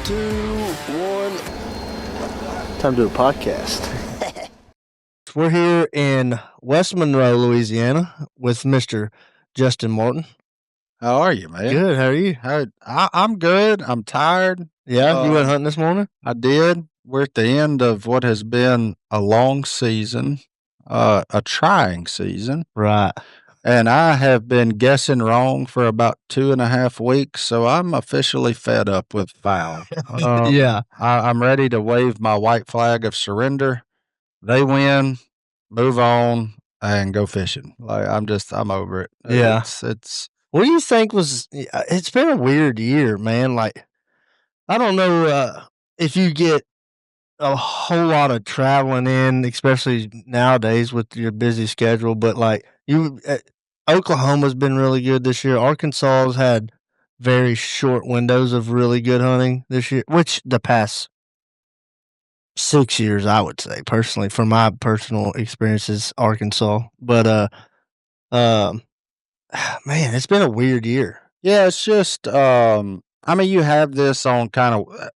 2, 1. Time to do a podcast. We're here in West Monroe, Louisiana, with Mr. Justin Martin. How are you, man? Good. How are you? I'm good. I'm tired. Yeah, you went hunting this morning? I did. We're at the end of what has been a long season, a trying season. Right. And I have been guessing wrong for about 2.5 weeks, so I'm officially fed up with foul. Yeah. I'm ready to wave my white flag of surrender. They win, move on, and go fishing. I'm over it. Yeah. It's. What do you think it's been a weird year, man. Like, I don't know if you get a whole lot of traveling in, especially nowadays with your busy schedule, but like Oklahoma's been really good this year. Arkansas's had very short windows of really good hunting this year, which the past 6 years, I would say, personally, from my personal experiences, Arkansas. But man, it's been a weird year. Yeah, it's just you have this on kind of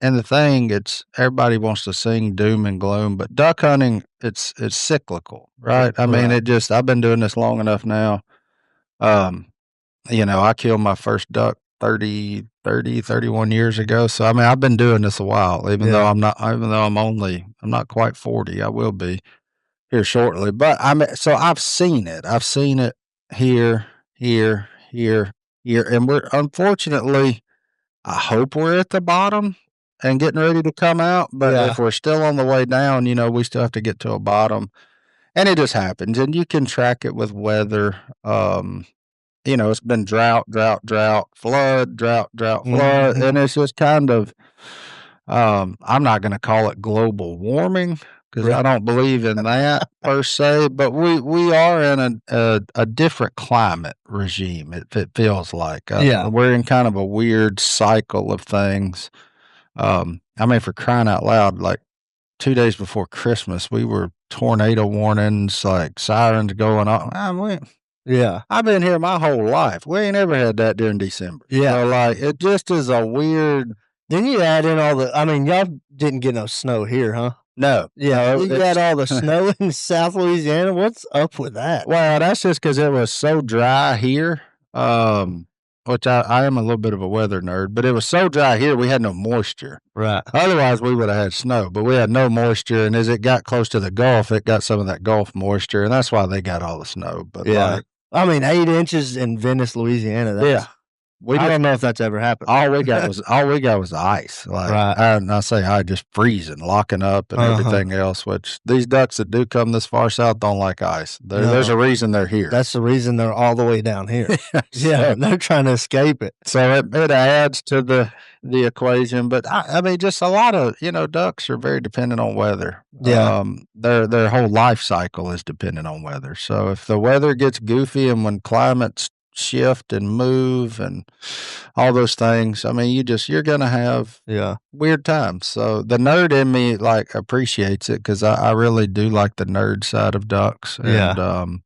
and the thing, it's everybody wants to sing doom and gloom, but duck hunting, it's cyclical, right? I mean, I've been doing this long enough now. I killed my first duck 31 years ago. So, I mean, I've been doing this a while, even though I'm not quite 40. I will be here shortly. But so I've seen it. I've seen it here. And we're unfortunately, I hope we're at the bottom and getting ready to come out. But if we're still on the way down, we still have to get to a bottom. And it just happens. And you can track it with weather. It's been drought, flood, drought, flood. And it's just kind of, I'm not going to call it global warming because I don't believe in that per se, but we are in a different climate regime, it feels like. We're in kind of a weird cycle of things. For crying out loud, like 2 days before Christmas, we were tornado warnings, like sirens going off. I've been here my whole life. We ain't ever had that during December. Yeah. So, it just is a weird. Then you add in y'all didn't get no snow here, huh? No. Yeah. You got all the snow in South Louisiana. What's up with that? Well, that's just because it was so dry here, which I am a little bit of a weather nerd, but it was so dry here, we had no moisture. Right. Otherwise, we would have had snow, but we had no moisture. And as it got close to the Gulf, it got some of that Gulf moisture, and that's why they got all the snow. But 8 inches in Venice, Louisiana. I don't know if that's ever happened. All we got was ice. I say just freezing, locking up, and everything else. Which these ducks that do come this far south don't like ice. There's a reason they're here. That's the reason they're all the way down here. They're trying to escape it. So it adds to the equation. But just a lot of ducks are very dependent on weather. Yeah, their whole life cycle is dependent on weather. So if the weather gets goofy and when climates shift and move and all those things, you're gonna have weird times. So the nerd in me appreciates it because I really do like the nerd side of ducks. And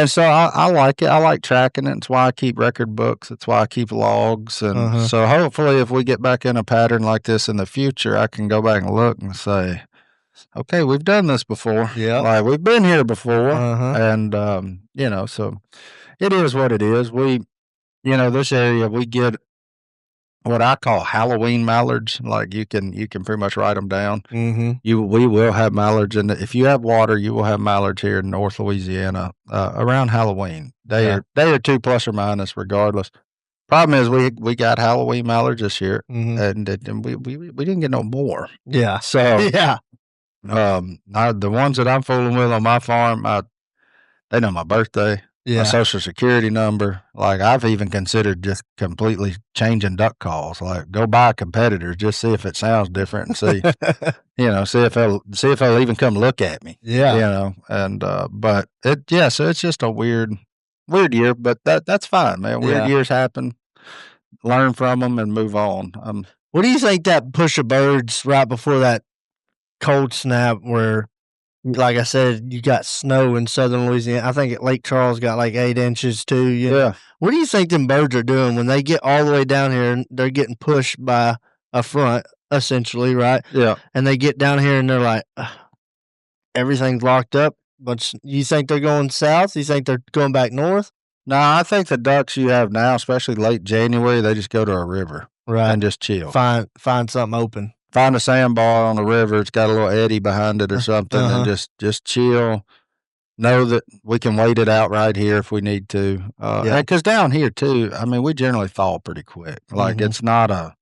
so I like it. I like tracking it. It's why I keep record books. It's why I keep logs. And so hopefully if we get back in a pattern like this in the future, I can go back and look and say, okay, we've done this before. Yeah. We've been here before. And, so it is what it is. This area, we get what I call Halloween mallards. Like you can pretty much write them down. We will have mallards. And if you have water, you will have mallards here in North Louisiana around Halloween. They are 2 plus or minus regardless. Problem is we got Halloween mallards this year and we didn't get no more. Yeah. So, the ones that I'm fooling with on my farm, they know my birthday. My social security number. I've even considered just completely changing duck calls. Go buy competitors, just see if it sounds different and see, see if they'll even come look at me. And but so it's just a weird year, but that's fine, man. Weird years happen. Learn from them and move on. What do you think that push of birds right before that cold snap where? Like I said, you got snow in southern Louisiana. I think Lake Charles got 8 inches too. Yeah. What do you think them birds are doing when they get all the way down here and they're getting pushed by a front, essentially, right? Yeah. And they get down here and they're like, everything's locked up. But you think they're going south? You think they're going back north? No, I think the ducks you have now, especially late January, they just go to a river and just chill. Find something open. Find a sandbar on the river. It's got a little eddy behind it or something, and just chill. Know that we can wait it out right here if we need to. Because down here too, I mean, we generally thaw pretty quick. Like it's not a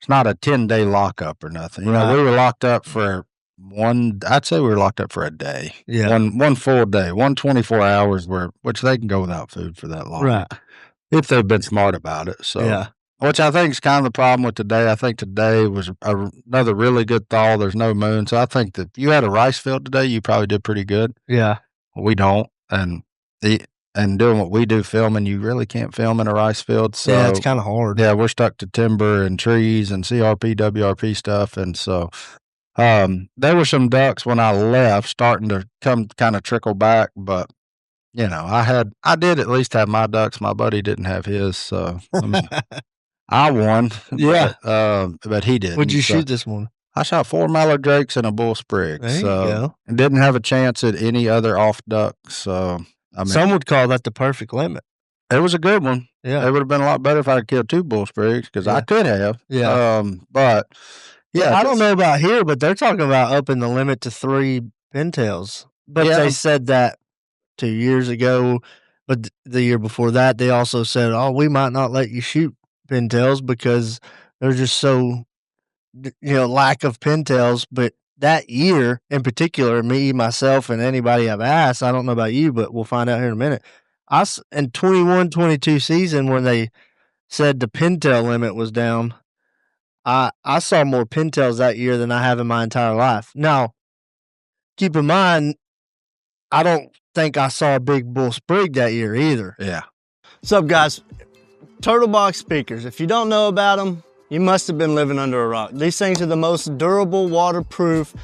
10-day lockup or nothing. You know, we were locked up for I'd say we were locked up for a day. Yeah. One full day, 24 hours which they can go without food for that long. Right. If they've been smart about it. So, which I think is kind of the problem with today. I think today was another really good thaw. There's no moon. So I think that if you had a rice field today, you probably did pretty good. Yeah. We don't. And doing what we do, filming, you really can't film in a rice field. So yeah, it's kind of hard. Yeah, we're stuck to timber and trees and CRP, WRP stuff. And so there were some ducks when I left starting to come kind of trickle back, but you know, I did at least have my ducks. My buddy didn't have his, so I won. Yeah. But he didn't. What'd you shoot this morning? I shot 4 mallard drakes and a bull sprig. There you go. And didn't have a chance at any other off ducks. So I mean, some would call that the perfect limit. It was a good one. Yeah. It would have been a lot better if I had killed 2 bull sprigs because I could have. Yeah. But yeah, I don't know about here, but they're talking about upping the limit to 3 pintails. But they said that 2 years ago, but the year before that, they also said, "Oh, we might not let you shoot pintails because they're just so, lack of pintails." But that year in particular, me, myself, and anybody I've asked, I don't know about you, but we'll find out here in a minute. In 21-22 season, when they said the pintail limit was down, I saw more pintails that year than I have in my entire life. Now, keep in mind, I don't think I saw a big bull sprig that year either. Yeah. What's up, guys? Turtle box speakers. If you don't know about them, you must have been living under a rock. These things are the most durable, waterproof,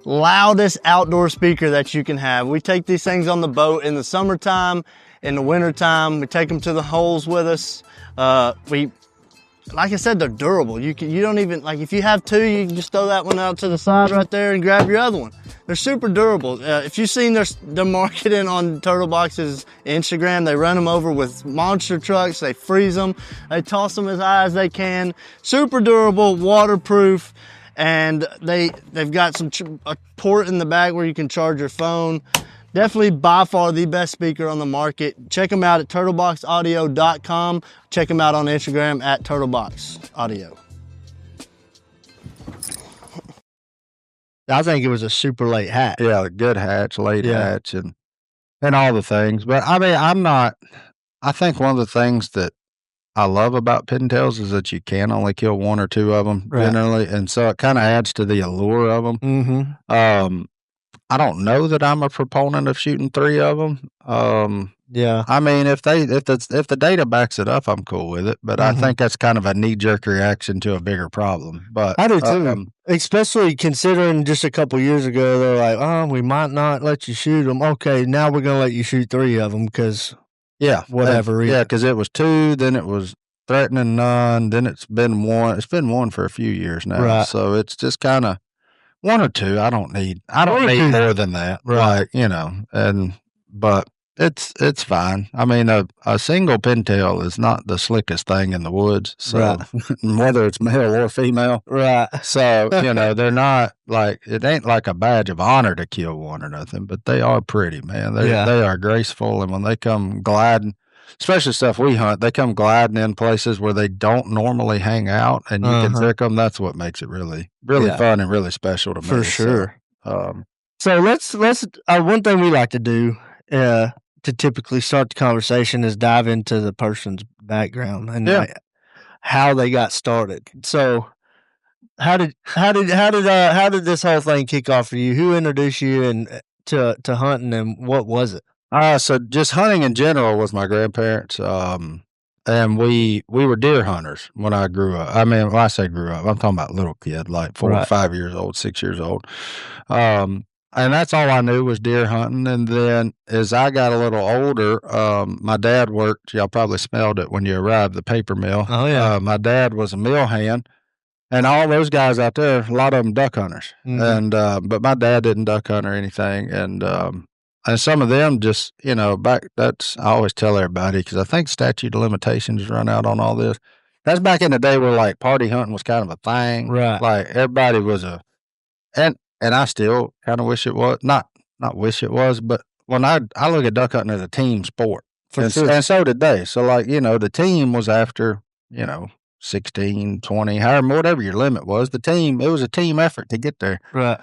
loudest outdoor speaker that you can have. We take these things on the boat in the summertime, in the wintertime. We take them to the holes with us. Like I said, they're durable. You don't even, like, if you have 2, you can just throw that one out to the side right there and grab your other one. They're super durable. If you've seen their marketing on Turtle Box's Instagram, they run them over with monster trucks. They freeze them. They toss them as high as they can. Super durable, waterproof, and they've got a port in the back where you can charge your phone. Definitely by far the best speaker on the market. Check them out at turtleboxaudio.com. Check them out on Instagram at turtleboxaudio. I think it was a super late hatch. Yeah, a good hatch, late hatch, and all the things. But I mean, I think one of the things that I love about pintails is that you can only kill 1 or 2 of them generally. And so it kind of adds to the allure of them. Mm-hmm. I don't know that I'm a proponent of shooting 3 of them. I mean, if the data backs it up, I'm cool with it. But I think that's kind of a knee-jerk reaction to a bigger problem. But I do too. Especially considering just a couple years ago, they're like, "Oh, we might not let you shoot them." Okay, now we're gonna let you shoot 3 of them because whatever reason. Yeah, because it was 2, then it was threatening none, then it's been 1. It's been 1 for a few years now. Right. So it's just kind of 1 or 2. I don't need more than that. Right. Like, but it's fine. I mean, a single pintail is not the slickest thing in the woods. So whether it's male or female. Right. So, they're not like, it ain't like a badge of honor to kill 1 or nothing, but they are pretty, man. They are graceful. And when they come gliding, especially stuff we hunt, they come gliding in places where they don't normally hang out, and you can trick them. That's what makes it really, really fun and really special to me. For sure. So let's one thing we like to do to typically start the conversation is dive into the person's background and how they got started. So how did this whole thing kick off for you? Who introduced you to hunting, and what was it? So just hunting in general was my grandparents. And we were deer hunters when I grew up. I mean, when I say grew up, I'm talking about little kid, like 4 or 5 years old, 6 years old. And that's all I knew was deer hunting. And then as I got a little older, my dad worked, y'all probably smelled it when you arrived, the paper mill. Oh, yeah. My dad was a mill hand. And all those guys out there, a lot of them duck hunters. And but my dad didn't duck hunt or anything, and some of them just, that's, I always tell everybody, because I think statute of limitations run out on all this. That's back in the day where like party hunting was kind of a thing, Right? Like everybody was and I still kind of wish it was not wish it was, but when I look at duck hunting as a team sport, and so did they. So like the team was after 16, 20, however, whatever your limit was, it was a team effort to get there. Right.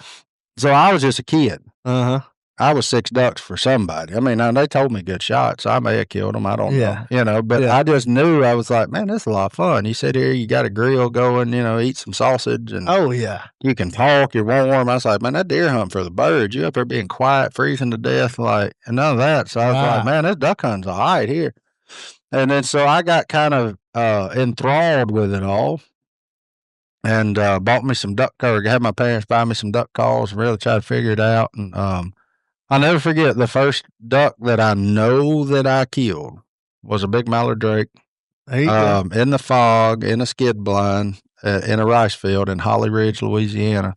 So I was just a kid. Uh-huh. I was 6 ducks for somebody. I mean, they told me good shots. I may have killed them. I don't know. But I just knew, I was like, man, this is a lot of fun. You sit here, you got a grill going, eat some sausage. And you can talk, you're warm. I was like, man, that deer hunt for the birds. You up there being quiet, freezing to death, and none of that. So I was like, man, this duck hunt's all right here. And then so I got kind of enthralled with it all, and bought me some had my parents buy me some duck calls and really try to figure it out. And I'll never forget the first duck that I know that I killed was a big mallard drake. There you go. In the fog, in a skid blind, in a rice field in Holly Ridge, Louisiana.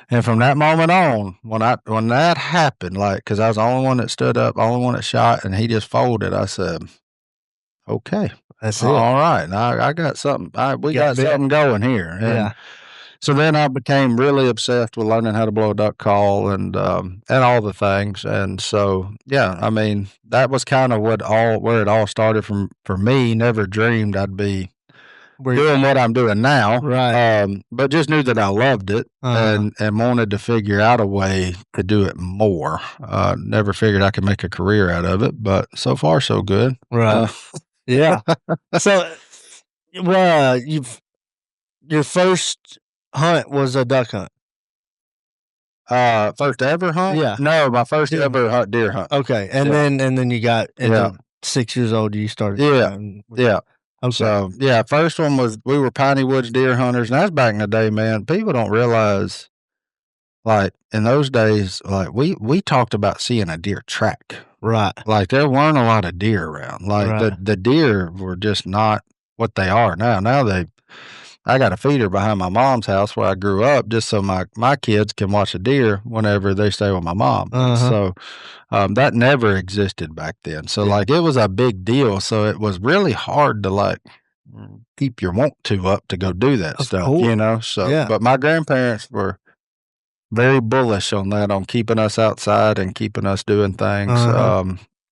And from that moment on, when that happened, because I was the only one that stood up, only one that shot, and he just folded, I said, okay, that's it. All right, now I got something. We got something going here. And so then I became really obsessed with learning how to blow a duck call and all the things. And so, I mean, that was kind of where it all started for me. Never dreamed I'd be doing what I'm doing now. Right. But just knew that I loved it and wanted to figure out a way to do it more. Never figured I could make a career out of it, but so far so good. Right. Yeah. So, your first hunt was a duck hunt. First ever hunt? Yeah. No, my first ever deer hunt. Okay. And then you got 6 years old, you started. Yeah. Okay. So first one was, we were Piney Woods deer hunters, and that's back in the day, man. People don't realize, like in those days, like we talked about seeing a deer track. Right. Like there weren't a lot of deer around. Like the deer were just not what they are now. I got a feeder behind my mom's house where I grew up, just so my kids can watch a deer whenever they stay with my mom. So that never existed back then. So like it was a big deal. So it was really hard to keep your want to up to go do that stuff, So but my grandparents were very bullish on that, on keeping us outside and keeping us doing things.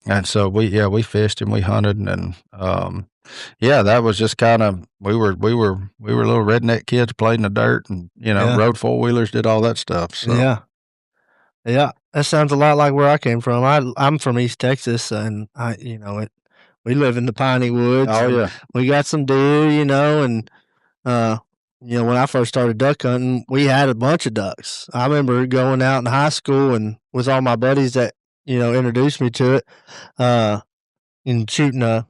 And so we fished and we hunted, and that was just kind of, we were little redneck kids, played in the dirt, and rode 4-wheelers, did all that stuff. So yeah, that sounds a lot like where I came from. I'm from East Texas, and we live in the Piney Woods. Oh yeah, we got some deer, and when I first started duck hunting, we had a bunch of ducks. I remember going out in high school and with all my buddies that introduced me to it, and shooting a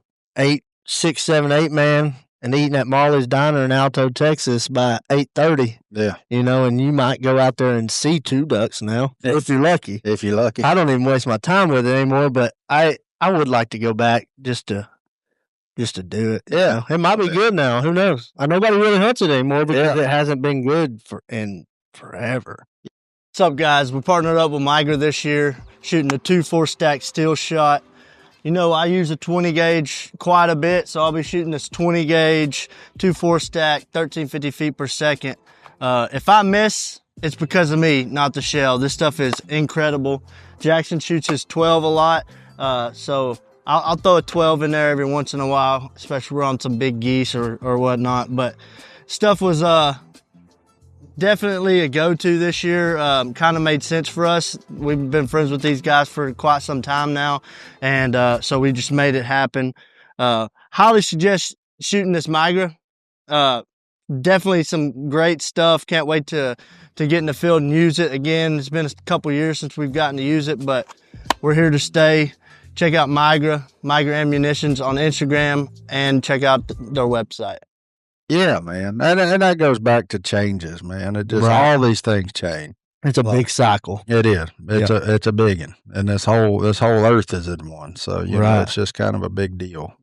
6, 7, 8 man and eating at Marley's Diner in Alto, Texas by 8:30. Yeah. And you might go out there and see 2 ducks now if you're lucky. I don't even waste my time with it anymore, but I would like to go back just to do it. Yeah. It might be good now. Who knows? Nobody really hunts it anymore because it hasn't been good in forever. What's up, guys? We partnered up with Migra this year, shooting a 2-4 stack steel shot. I use a 20 gauge quite a bit, so I'll be shooting this 20 gauge 2-4 stack, 1350 feet per second. If I miss, it's because of me, not the shell. This stuff is incredible. Jackson shoots his 12 a lot, so I'll throw a 12 in there every once in a while, especially we're on some big geese or whatnot. But stuff was definitely a go-to this year. Kind of made sense for us. We've been friends with these guys for quite some time now, and so we just made it happen. Highly suggest shooting this Migra. Definitely some great stuff. Can't wait to get in the field and use it again. It's been a couple years since we've gotten to use it, but we're here to stay. Check out Migra Ammunitions on Instagram, and check out their website. Yeah, man. And that goes back to changes, man. It just, all these things change. It's a big cycle. It is. It's a big one. And this whole earth is in one. So, it's just kind of a big deal.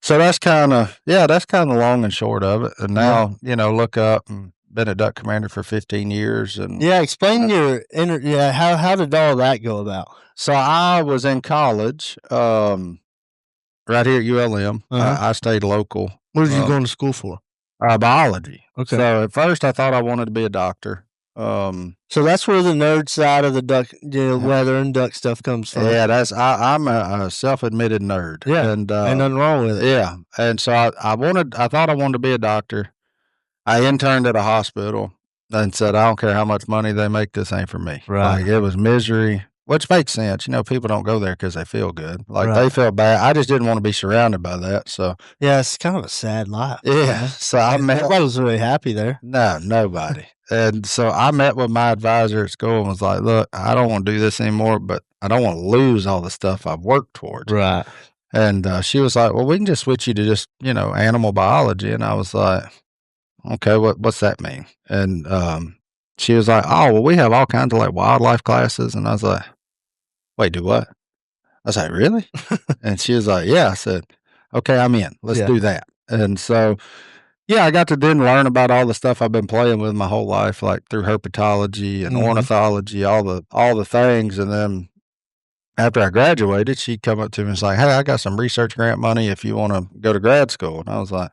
So that's kind of the long and short of it. And now, look up and been a duck commander for 15 years. And explain how did all that go about? So I was in college, right here at ULM. I stayed local. What were you going to school for? Biology. Okay. So at first I thought I wanted to be a doctor. So that's where the nerd side of the duck, weather and duck stuff comes from. Yeah, I'm a self-admitted nerd. Yeah, and ain't nothing wrong with it. Yeah, and so I thought I wanted to be a doctor. I interned at a hospital and said, I don't care how much money they make, this ain't for me. Right. Like, it was misery, which makes sense. People don't go there because they feel good. Like, they feel bad. I just didn't want to be surrounded by that. So yeah, it's kind of a sad life. Yeah. So everybody was really happy there. No, nobody. And so I met with my advisor at school and was like, look, I don't want to do this anymore, but I don't want to lose all the stuff I've worked towards. Right. And she was like, well, we can just switch you to just, animal biology. And I was like, okay, what's that mean? And she was like, oh, well, we have all kinds of like wildlife classes. And I was like, wait, do what? I was like, really? And she was like, yeah. I said, okay, I'm in. Let's do that. And so, I got to then learn about all the stuff I've been playing with my whole life, like through herpetology and ornithology, all the things. And then after I graduated, she'd come up to me and was like, hey, I got some research grant money if you want to go to grad school. And I was like,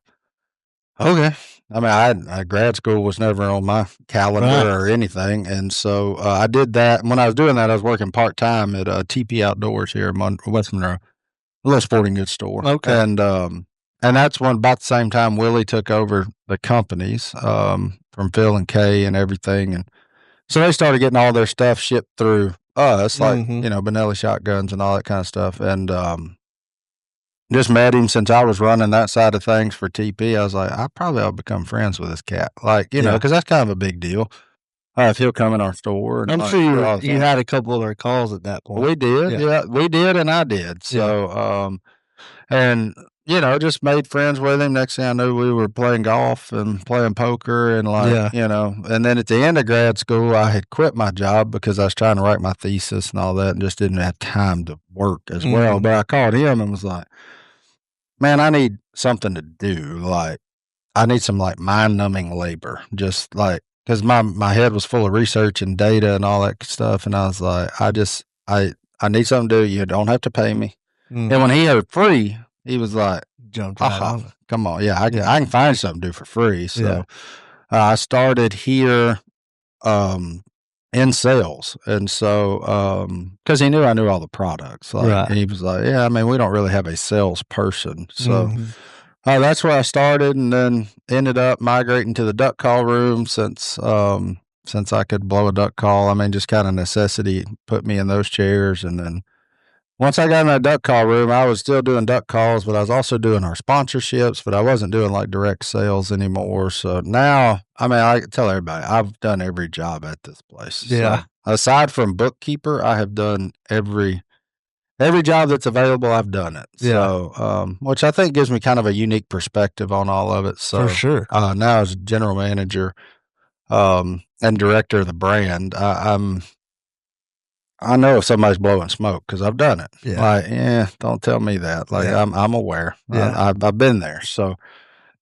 okay. I mean, I grad school was never on my calendar or anything. And so I did that. And when I was doing that, I was working part-time at TP Outdoors here in West Monroe, a little sporting goods store. Okay. And that's when about the same time Willie took over the companies from Phil and Kay and everything. And so they started getting all their stuff shipped through us, like, Benelli shotguns and all that kind of stuff. And just met him since I was running that side of things for TP. I was like, I probably ought to become friends with this cat. Like, because that's kind of a big deal. If he'll come in our store. And I'm sure you had a couple of their calls at that point. We did. Yeah, we did. And I did. So, and just made friends with him. Next thing I knew, we were playing golf and playing poker and and then at the end of grad school, I had quit my job because I was trying to write my thesis and all that and just didn't have time to work as well. But I called him and was like, man, I need something to do. Like, I need some like mind numbing labor, just like, cause my head was full of research and data and all that stuff. And I was like, I need something to do. You don't have to pay me. And when he heard free, he was like, jumped right on it. Come on. Yeah, I can find something to do for free. So I started here in sales. And so, because he knew I knew all the products. Like, and he was like, yeah, I mean, we don't really have a salesperson. So that's where I started, and then ended up migrating to the duck call room since I could blow a duck call. I mean, just kind of necessity put me in those chairs. And then once I got in that duck call room, I was still doing duck calls, but I was also doing our sponsorships, but I wasn't doing like direct sales anymore. So now, I mean, I tell everybody, I've done every job at this place. Yeah. So aside from bookkeeper, I have done every job that's available. I've done it. Yeah. So, which I think gives me kind of a unique perspective on all of it. So for sure. Now as general manager, and director of the brand, I know if somebody's blowing smoke because I've done it. Yeah. Like, don't tell me that. Like, I'm aware. Yeah. I've been there. So,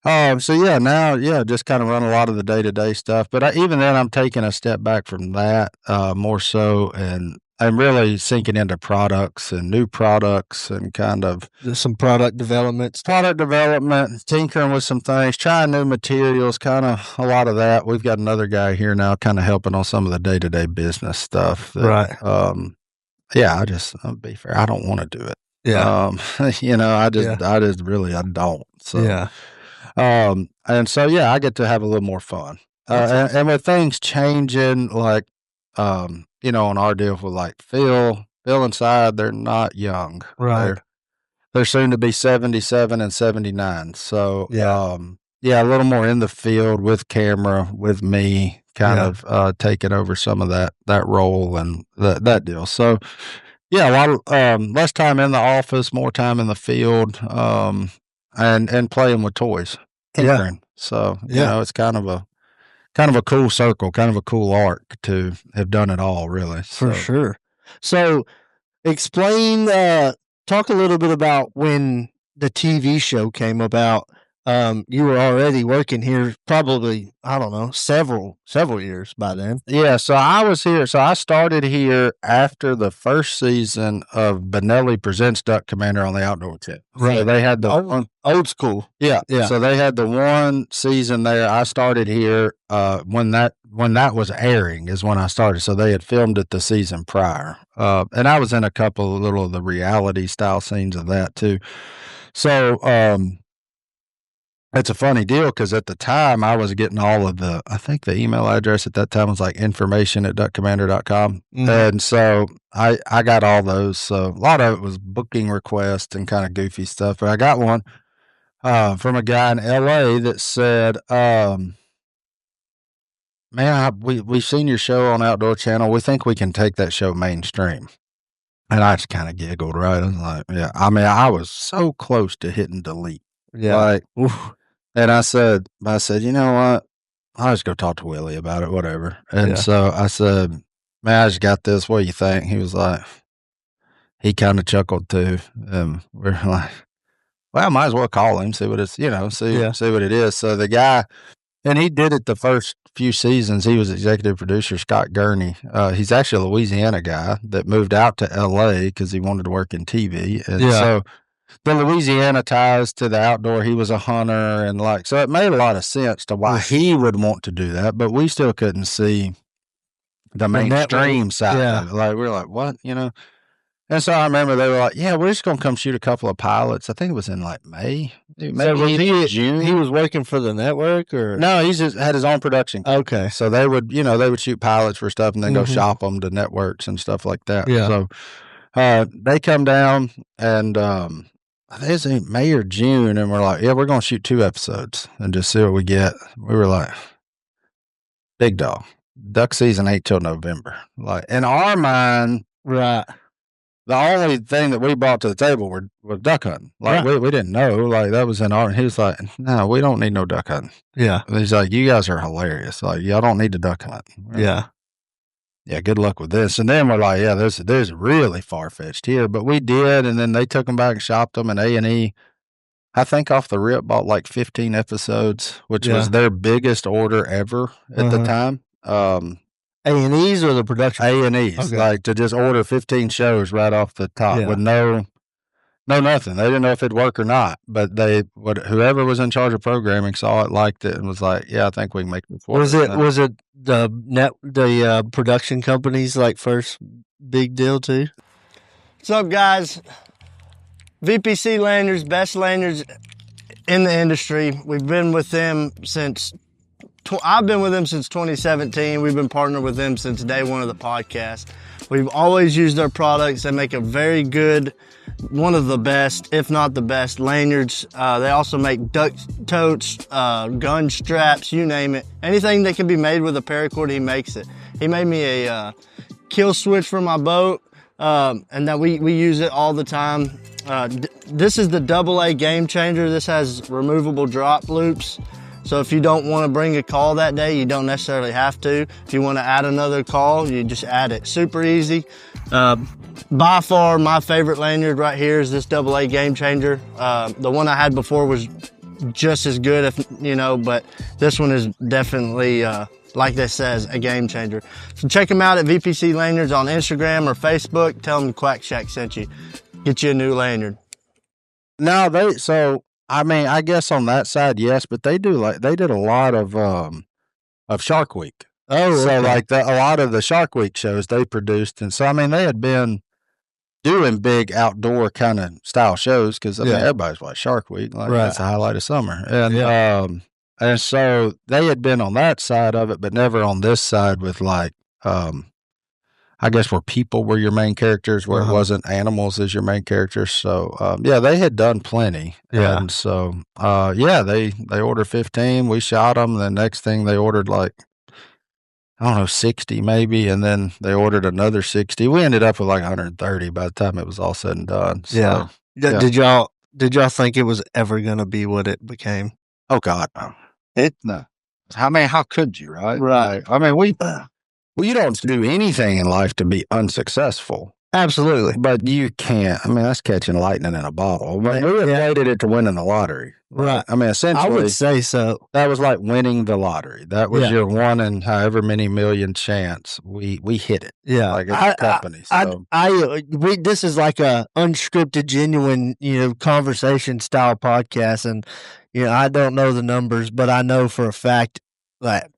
now, just kind of run a lot of the day-to-day stuff. But even then, I'm taking a step back from that more so, and I'm really sinking into products and new products and kind of some product development, tinkering with some things, trying new materials, kind of a lot of that. We've got another guy here now kind of helping on some of the day-to-day business stuff. Right. I'll be fair, I don't want to do it. Yeah. I don't. So, yeah. And so, I get to have a little more fun. And with things changing, like, on our deal with like Phil and Side, they're not young. Right. They're soon to be 77 and 79. So, a little more in the field with camera, with me kind of taking over some of that role and that deal. So, a lot of less time in the office, more time in the field, and playing with toys. Tinkering. So, it's kind of a cool circle, kind of a cool arc to have done it all, really. For sure. So explain, talk a little bit about when the TV show came about, you were already working here probably, I don't know, several years by then. Yeah, so I was here. So I started here after the first season of Benelli Presents Duck Commander on the Outdoor Tip. Right. So they had the old school. Yeah. Yeah. So they had the one season there. I started here when that was airing is when I started. So they had filmed it the season prior. And I was in a couple of little of the reality style scenes of that too. So it's a funny deal because at the time I was getting all of I think the email address at that time was like information@duckcommander.com. Mhm. And so I got all those. So a lot of it was booking requests and kind of goofy stuff. But I got one from a guy in LA that said, man, we've seen your show on Outdoor Channel. We think we can take that show mainstream. And I just kind of giggled, right? I was like, yeah. I mean, I was so close to hitting delete. Yeah. Like, and I said, you know what? I'll just go talk to Willie about it, whatever. And so I said, man, I just got this. What do you think? He was like, he kind of chuckled too. And we're like, well, I might as well call him, see what it's, see what it is. So the guy, and he did it the first few seasons. He was executive producer, Scott Gurney. He's actually a Louisiana guy that moved out to LA because he wanted to work in TV. And so the Louisiana ties to the outdoor, he was a hunter and so it made a lot of sense to why he would want to do that, but we still couldn't see the mainstream side of it. Like, we're like, what, And so I remember they were like, yeah, we're just going to come shoot a couple of pilots. I think it was in May. Maybe June. He was working for the network or? No, he just had his own production. Okay. So they would, they would shoot pilots for stuff and then go shop them to networks and stuff like that. Yeah. So they come down and I think it's in May or June, and we're like, yeah, we're going to shoot 2 episodes and just see what we get. We were like, big dog. Duck season ain't till November. Like, in our mind, right, the only thing that we brought to the table was duck hunting. Like, we didn't know. Like, that was in our, he was like, no, we don't need no duck hunting. Yeah. And he's like, you guys are hilarious. Like, y'all don't need to duck hunt. Yeah. Yeah, good luck with this. And then we're like, yeah, there's really far-fetched here. But we did, and then they took them back and shopped them, and A&E, I think off the rip, bought like 15 episodes, which was their biggest order ever at the time. A&E's or the production? A&E's, like to just order 15 shows right off the top with no nothing. They didn't know if it'd work or not, but whoever was in charge of programming saw it, liked it, and was like, yeah, I think we can make it for Was it the production company's first big deal too? What's up, guys? VPC Lanyards, best lanyards in the industry. We've been with them since I've been with them since 2017. We've been partnered with them since day one of the podcast. We've always used their products. They make a very good, one of the best, if not the best, lanyards. They also make duck totes, gun straps, you name it. Anything that can be made with a paracord, he makes it. He made me a kill switch for my boat, and that we use it all the time. This is the AA Game Changer. This has removable drop loops. So if you don't want to bring a call that day, you don't necessarily have to. If you want to add another call, you just add it. Super easy. By far, my favorite lanyard right here is this AA Game Changer. The one I had before was just as good, but this one is definitely, like this says, a game changer. So check them out at VPC Lanyards on Instagram or Facebook. Tell them Quack Shack sent you. Get you a new lanyard. No, I guess on that side, yes, but they did a lot of Shark Week. Oh, so a lot of the Shark Week shows they produced, and so they had been doing big outdoor kind of style shows because everybody's watched Shark Week, that's the highlight of summer, and so they had been on that side of it, but never on this side with I guess where people were your main characters, where it wasn't animals as your main characters. So, they had done plenty. Yeah. And so, they ordered 15. We shot them. The next thing they ordered 60 maybe. And then they ordered another 60. We ended up with 130 by the time it was all said and done. So, yeah. Did y'all think it was ever going to be what it became? Oh God, no. No. How could you, right? Right. Well, you don't do anything in life to be unsuccessful. Absolutely. But you can't. I mean, that's catching lightning in a bottle. But we equated it to winning the lottery. Right. I mean, essentially, I would say so. that was like winning the lottery. That was your 1 in however many million chance. We hit it. Yeah. Like it's a company. This is like a unscripted, genuine, conversation style podcast. And, I don't know the numbers, but I know for a fact that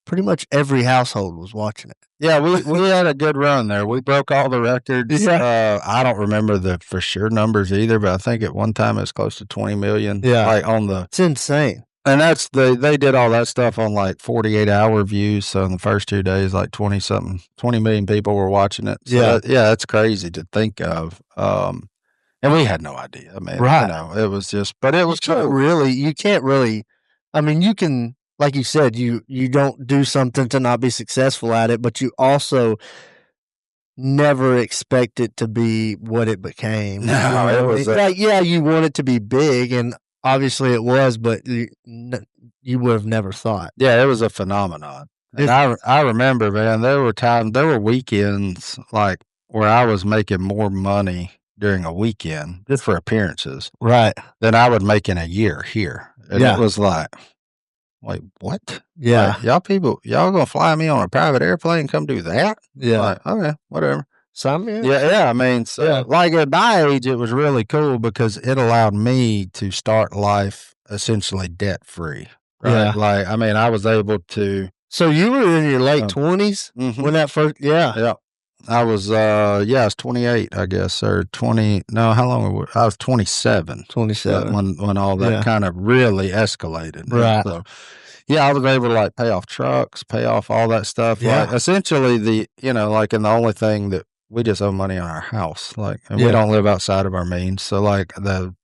pretty much every household was watching it. Yeah, we had a good run there. We broke all the records. Yeah. I don't remember the for sure numbers either, but I think at one time it was close to 20 million. Yeah. Like on the It's insane. And that's they did all that stuff on like 48-hour views. So in the first 2 days, like 20 million people were watching it. So that's crazy to think of. And we had no idea. I mean, it was just, but it was cool. You can't really, I mean, you can, like you said, you don't do something to not be successful at it, but you also never expect it to be what it became. No, it was you want it to be big, and obviously it was, but you would have never thought. Yeah, it was a phenomenon. And I remember, man, there were weekends like where I was making more money during a weekend just for appearances, right, than I would make in a year here. And it was like, wait, what? Yeah. Like, y'all gonna fly me on a private airplane and come do that? Yeah. Like, okay, whatever. Yeah. I mean, like at my age, it was really cool because it allowed me to start life essentially debt free. Right? Yeah. Like, I mean, I was able to. So you were in your late 20s when that first, Yeah. I was, I was 28, I guess, or 20. No, how long? I was 27. 27. When all that kind of really escalated. Right. So, I was able to like pay off trucks, pay off all that stuff. Yeah. Like essentially and the only thing that we just owe money on our house. Like, and we don't live outside of our means. So like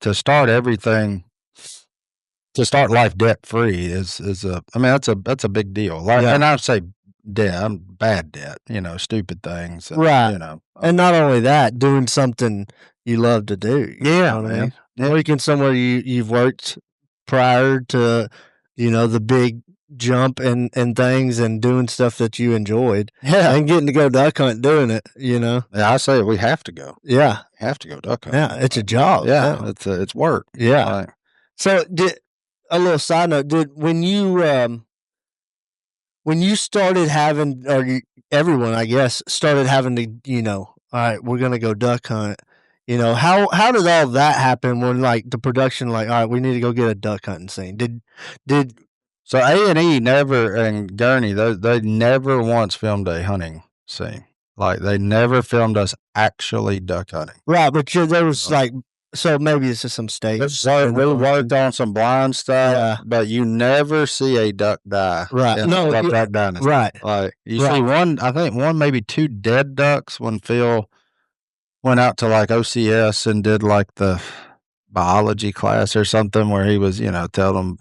to start life debt free is that's a big deal. Like, and I say bad debt, stupid things. And, right. And not only that, doing something you love to do. Yeah. Man. Working somewhere you've worked prior to, the big jump and things, and doing stuff that you enjoyed. Yeah. And getting to go duck hunt doing it, Yeah, I say we have to go. Yeah. Have to go duck hunting. Yeah, it's a job. Yeah. It's work. Yeah. Like, so a little side note, when you started having, everyone, I guess, started having to, all right, we're going to go duck hunt. How did all that happen when like the production, like, all right, we need to go get a duck hunting scene? So A&E never, and Gurney, they never once filmed a hunting scene. Like they never filmed us actually duck hunting. Right, but there was like, so maybe it's just some states. We worked on some blind stuff, but you never see a duck die. Right. Duck Dynasty. Right. Like you see one, maybe two dead ducks when Phil went out to like OCS and did like the biology class or something where he was, tell them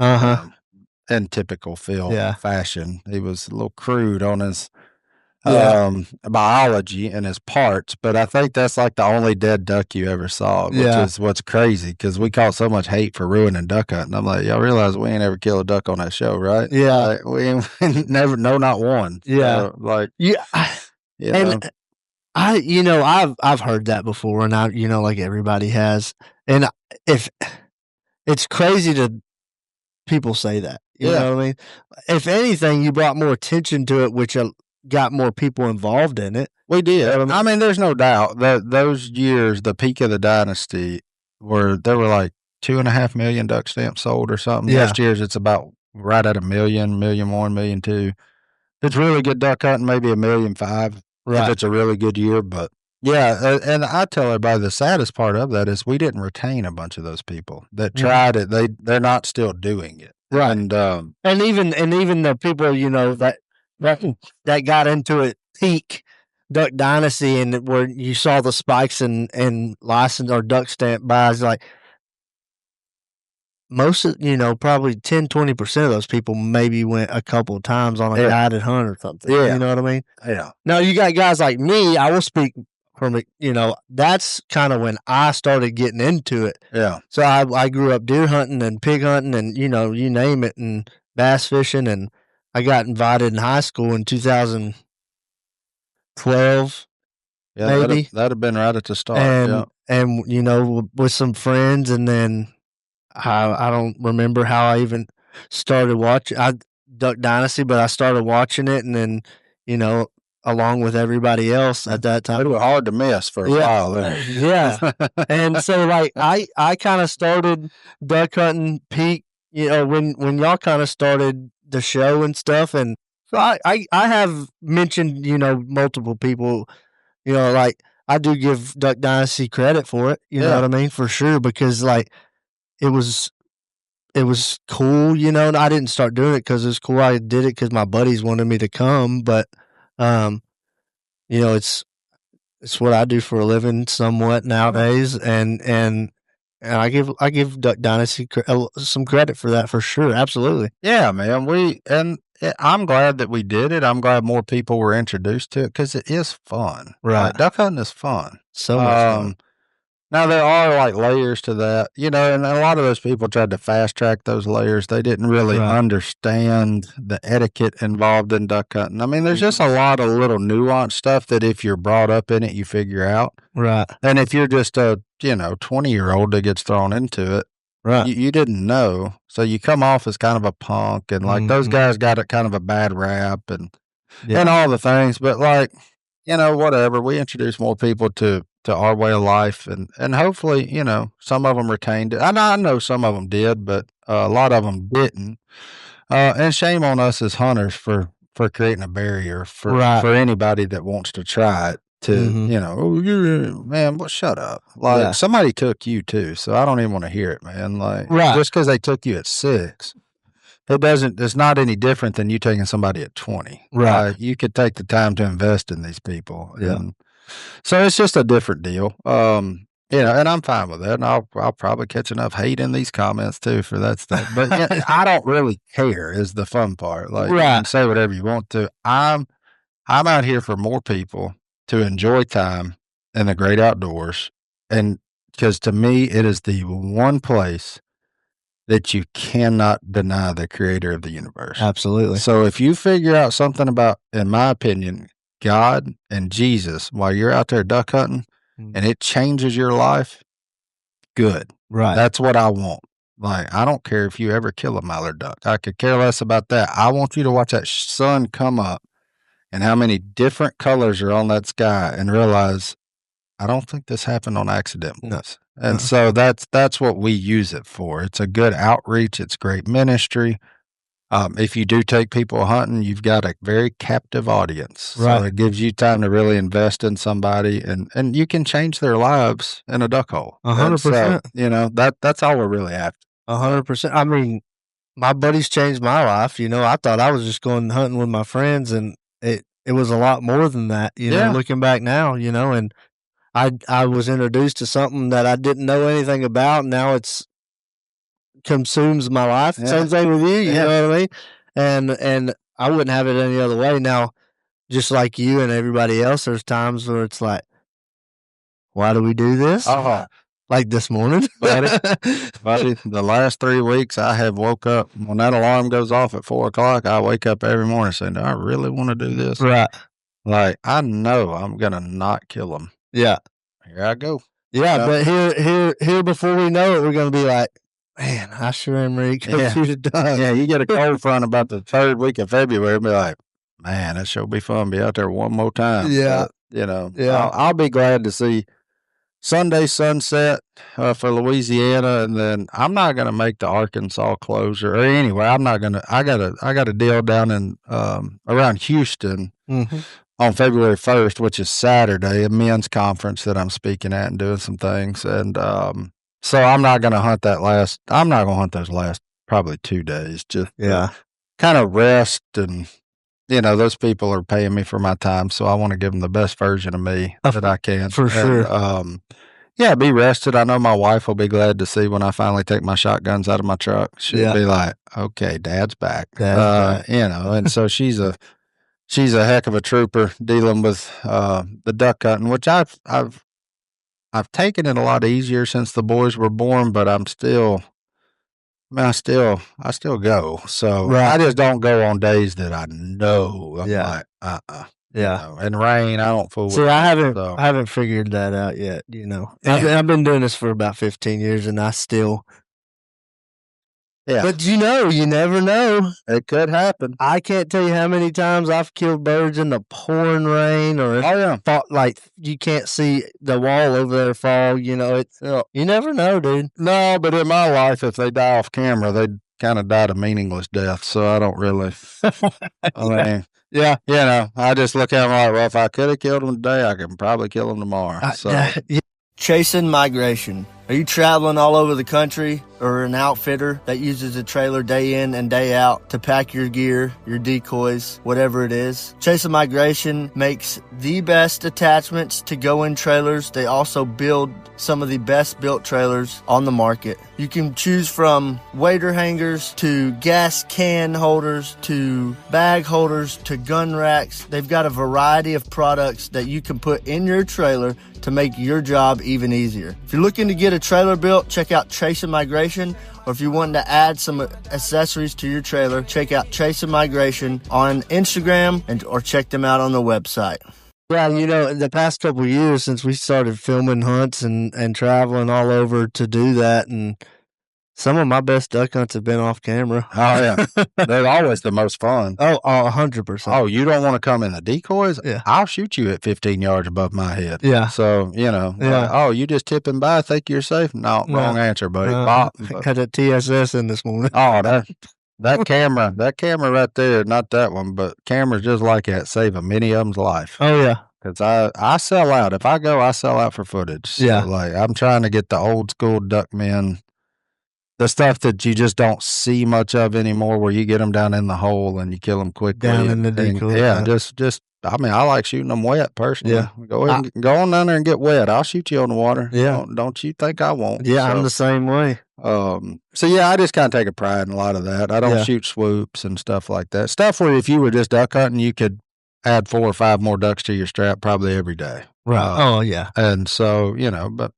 in typical Phil fashion. He was a little crude on his biology and his parts, but I think that's like the only dead duck you ever saw, which is what's crazy because we caught so much hate for ruining duck hunting. I'm like, y'all realize we ain't ever killed a duck on that show, right? Yeah. Like, we ain't never, no, not one. Yeah. And I've heard that before, and like everybody has, and if it's crazy to people say that, you know what I mean? If anything, you brought more attention to it, which got more people involved in it. We did. I mean, there's no doubt that those years, the peak of the dynasty, there were like 2.5 million duck stamps sold or something. Yeah. Next year's it's about right at 1 million, 1.1 million, 1.2 million. It's really good duck hunting, maybe 1.5 million if it's a really good year. But yeah, and I tell everybody the saddest part of that is we didn't retain a bunch of those people that tried it. They're not still doing it. Right. And even the people, that got into it peak Duck Dynasty, and where you saw the spikes and license or duck stamp buys, like most of, probably 10-20% of those people maybe went a couple of times on a guided hunt or something. Yeah. You know what I mean? Yeah. Now you got guys like me, I will speak from it, that's kind of when I started getting into it. Yeah. So I grew up deer hunting and pig hunting and, you name it, and bass fishing, and I got invited in high school in 2012 Yeah, maybe. that'd have been right at the start. And you know, with some friends, and then I don't remember how I even started watching Duck Dynasty, but I started watching it, and then you know, along with everybody else at that time, It was hard to miss for a while there. Yeah, and so like I kind of started duck hunting peak, you know, when y'all kind of started the show and stuff, and so I have mentioned, you know, multiple people, you know, like I do give Duck Dynasty credit for it, you know what I mean, for sure, because like it was cool, you know. And I didn't start doing it because it was cool. I did it because my buddies wanted me to come, but you know, it's what I do for a living somewhat nowadays, and I give Duck Dynasty some credit for that for sure, absolutely. Yeah, man. I'm glad that we did it. I'm glad more people were introduced to it because it is fun. Right. Like, duck hunting is fun. So much fun. Now there are like layers to that, you know, and a lot of those people tried to fast track those layers. They didn't really understand the etiquette involved in duck hunting. I mean, there's just a lot of little nuanced stuff that if you're brought up in it, you figure out. Right. And if you're just a, 20-year-old that gets thrown into it, right, you didn't know. So you come off as kind of a punk, and like those guys got a kind of a bad rap and all the things. But like, whatever. We introduce more people to our way of life, and hopefully, some of them retained it. I know some of them did, but a lot of them didn't. And shame on us as hunters for creating a barrier for anybody that wants to try it. Oh, man, well, shut up. Like, somebody took you too, so I don't even want to hear it, man. Like, just because they took you at 6, it's not any different than you taking somebody at 20. Right. You could take the time to invest in these people. Yeah. And so it's just a different deal. And I'm fine with that. And I'll probably catch enough hate in these comments too for that stuff. But I don't really care is the fun part. Like, you can say whatever you want to. I'm out here for more people to enjoy time in the great outdoors. And because to me, it is the one place that you cannot deny the creator of the universe. Absolutely. So if you figure out something about, in my opinion, God and Jesus while you're out there duck hunting and it changes your life, good. Right. That's what I want. Like, I don't care if you ever kill a mallard duck. I could care less about that. I want you to watch that sun come up and how many different colors are on that sky and realize, I don't think this happened on accident. No. And so that's what we use it for. It's a good outreach. It's great ministry. If you do take people hunting, you've got a very captive audience. Right. So it gives you time to really invest in somebody, and you can change their lives in a duck hole. 100%. That's all we're really after. 100%. I mean, my buddies changed my life. I thought I was just going hunting with my friends, and it was a lot more than that, looking back now, and I was introduced to something that I didn't know anything about, and now it's consumes my life. Yeah. Same thing with you, you know what I mean? And I wouldn't have it any other way. Now, just like you and everybody else, there's times where it's like, why do we do this? Like this morning. Buddy, the last 3 weeks I have woke up, when that alarm goes off at 4 o'clock, I wake up every morning saying, do I really want to do this? Right. Like, I know I'm going to not kill them. Yeah. Here I go. Yeah, but here before we know it, we're going to be like, man, I sure am ready to go shoot a duck. Yeah, you get a cold front about the 3rd week of February and be like, man, that sure be fun to be out there one more time. Yeah. But, I'll be glad to see Sunday sunset for Louisiana, and then I'm not going to make the Arkansas closure. Or anyway, I'm not going to. I got a deal down in around Houston on February 1st, which is Saturday, a men's conference that I'm speaking at and doing some things. And so I'm not going to hunt I'm not going to hunt those last probably 2 days. Just kind of rest, and those people are paying me for my time, so I want to give them the best version of me that I can. For sure. Be rested. I know my wife will be glad to see when I finally take my shotguns out of my truck. She'll be like, okay, Dad's back. And so she's a heck of a trooper dealing with the duck hunting, which I've taken it a lot easier since the boys were born, but I still go. So I just don't go on days that I know. I'm like, Yeah. You know, and rain, I don't fool with. See, I so. haven't figured that out yet. You know, Yeah. I've been doing this for about 15 years, and I still. Yeah. But you never know. It could happen. I can't tell you how many times I've killed birds in the pouring rain, or like you can't see the wall over there fall. You know, you never know, dude. No, but in my life, if they die off camera, they kind of died a meaningless death. So I don't really. I mean, yeah, you know, I just look at them like, well, if I could have killed them today, I can probably kill them tomorrow. So. Chasing migration. Are you traveling all over the country or an outfitter that uses a trailer day in and day out to pack your gear, your decoys, whatever it is? Chasing Migration makes the best attachments to go in trailers. They also build some of the best built trailers on the market. You can choose from wader hangers to gas can holders to bag holders to gun racks. They've got a variety of products that you can put in your trailer to make your job even easier. If you're looking to get a trailer built, check out Chasing Migration. Or if you're wanting to add some accessories to your trailer, check out Chasing Migration on Instagram or check them out on the website. Yeah, you know, in the past couple of years since we started filming hunts and traveling all over to do that, and some of my best duck hunts have been off camera. Oh, yeah. They're always the most fun. Oh, 100%. Oh, you don't want to come in the decoys? Yeah. I'll shoot you at 15 yards above my head. Yeah. So, you know, yeah. Oh, you just tipping by, think you're safe? No, wrong answer, buddy. Pop. Got that TSS in this morning. Oh, that camera right there, not that one, but cameras just like that save many of them's life. Oh, yeah. Because I sell out. If I go, I sell out for footage. So, yeah. Like, I'm trying to get the old school duck men. The stuff that you just don't see much of anymore, where you get them down in the hole and you kill them quickly. Down in the decoy. Yeah, just. I mean, I like shooting them wet personally. Yeah. Go ahead and go on down there and get wet. I'll shoot you on the water. Yeah. Don't you think I won't? Yeah, I'm the same way. So yeah, I just kind of take a pride in a lot of that. I don't shoot swoops and stuff like that. Stuff where if you were just duck hunting, you could add 4 or 5 more ducks to your strap probably every day. Right. Oh yeah. And so, you know, but.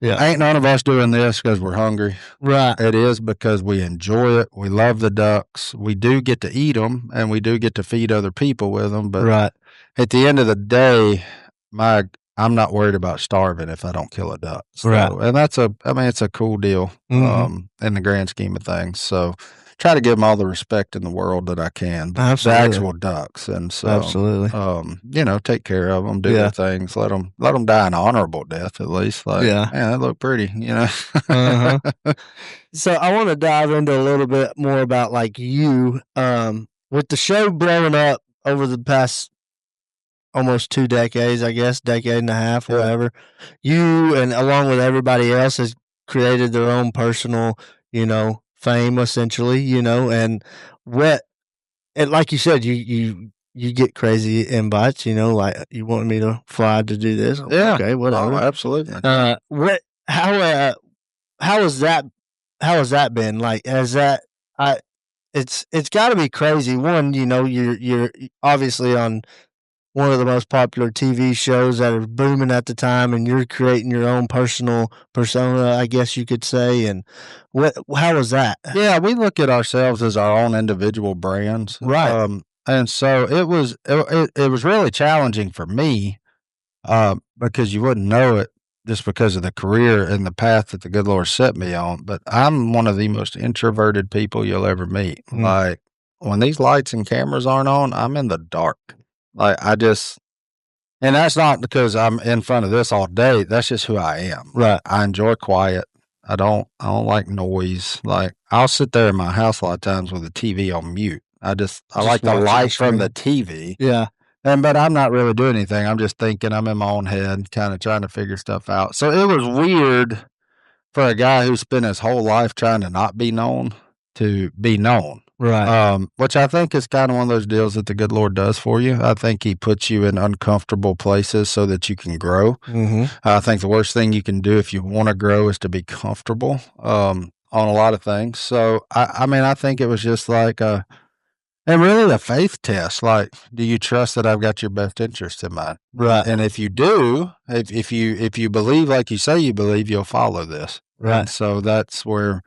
Yeah. Ain't none of us doing this because we're hungry. Right. It is because we enjoy it. We love the ducks. We do get to eat them, and we do get to feed other people with them. But at the end of the day, I'm not worried about starving if I don't kill a duck. So, right. And it's a cool deal in the grand scheme of things. So try to give them all the respect in the world that I can. Absolutely. The actual ducks. And so, absolutely. You know, take care of them, do their things, let them die an honorable death at least. Like, man, they look pretty, you know. So I want to dive into a little bit more about like you, with the show blowing up over the past almost 2 decades, I guess, decade and a half, whatever. You and along with everybody else has created their own personal, you know, fame essentially, you know, and like you said, you get crazy invites, you know, like you want me to fly to do this. Yeah. Okay, whatever. Oh, absolutely. How has that been? Like, it's gotta be crazy. One, you know, you're obviously on one of the most popular TV shows that are booming at the time, and you're creating your own personal persona, I guess you could say. And how was that? Yeah, we look at ourselves as our own individual brands, right? And so it was really challenging for me, because you wouldn't know it just because of the career and the path that the good Lord set me on. But I'm one of the most introverted people you'll ever meet. Mm. Like when these lights and cameras aren't on, I'm in the dark. Like and that's not because I'm in front of this all day. That's just who I am. Right. I enjoy quiet. I don't like noise. Like I'll sit there in my house a lot of times with the TV on mute. I like the light from the TV. Yeah. But I'm not really doing anything. I'm just thinking. I'm in my own head, kind of trying to figure stuff out. So it was weird for a guy who spent his whole life trying to not be known to be known. Right. Which I think is kind of one of those deals that the good Lord does for you. I think he puts you in uncomfortable places so that you can grow. Mm-hmm. I think the worst thing you can do if you want to grow is to be comfortable on a lot of things. So, I think it was just like and really a faith test. Like, do you trust that I've got your best interest in mind? Right. And if you do, if you believe like you say you believe, you'll follow this. Right. And so that's where